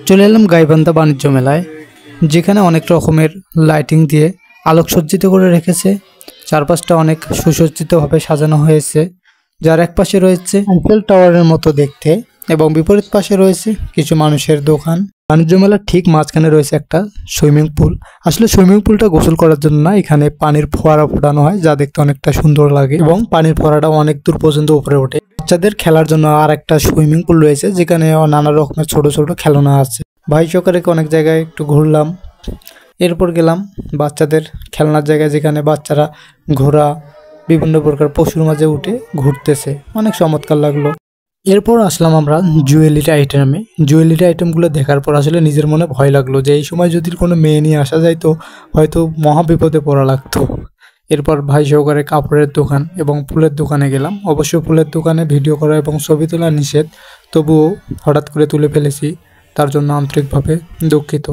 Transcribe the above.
চলে এলাম গাইবান্ধা বাণিজ্য মেলায়, যেখানে অনেক রকমের লাইটিং দিয়ে আলোকসজ্জিত করে রেখেছে। চারপাশটা অনেক সুসজ্জিতভাবে সাজানো হয়েছে, যার এক পাশে রয়েছে আইফেল টাওয়ারের মতো দেখতে এবং বিপরীত পাশে রয়েছে কিছু মানুষের দোকান। বাণিজ্য মেলার ঠিক মাঝখানে রয়েছে একটা সুইমিং পুল। আসলে সুইমিং পুলটা গোসল করার জন্য না, এখানে পানির ফোয়ারা ফোটানো হয়, যা দেখতে অনেকটা সুন্দর লাগে এবং পানির ফোয়ারাটা অনেক দূর পর্যন্ত উপরে ওঠে। বাচ্চাদের খেলার জন্য আর একটা সুইমিং পুল রয়েছে, যেখানে নানা রকমের ছোট ছোট খেলনা আছে। ভাই সকালে অনেক জায়গায় একটু ঘুরলাম, এরপর গেলাম বাচ্চাদের খেলনার জায়গায়, যেখানে বাচ্চারা ঘোড়া বিভিন্ন প্রকার পশুর মাঝে উঠে ঘুরতেছে, অনেক চমৎকার লাগলো। এরপর আসলাম আমরা জুয়েলারি আইটেমে। জুয়েলারি আইটেমগুলো দেখার পর আসলে নিজের মনে ভয় লাগলো যে এই সময় যদি কোনো মেয়ে নিয়ে আসা যায় তো হয়তো মহা বিপদে পড়া লাগতো। এরপর ভাই সহকারে কাপড়ের দোকান এবং ফুলের দোকানে গেলাম। অবশ্য ফুলের দোকানে ভিডিও করা এবং ছবি তোলা নিষেধ, তবুও হঠাৎ করে তুলে ফেলেছি, তার জন্য আন্তরিকভাবে দুঃখিত।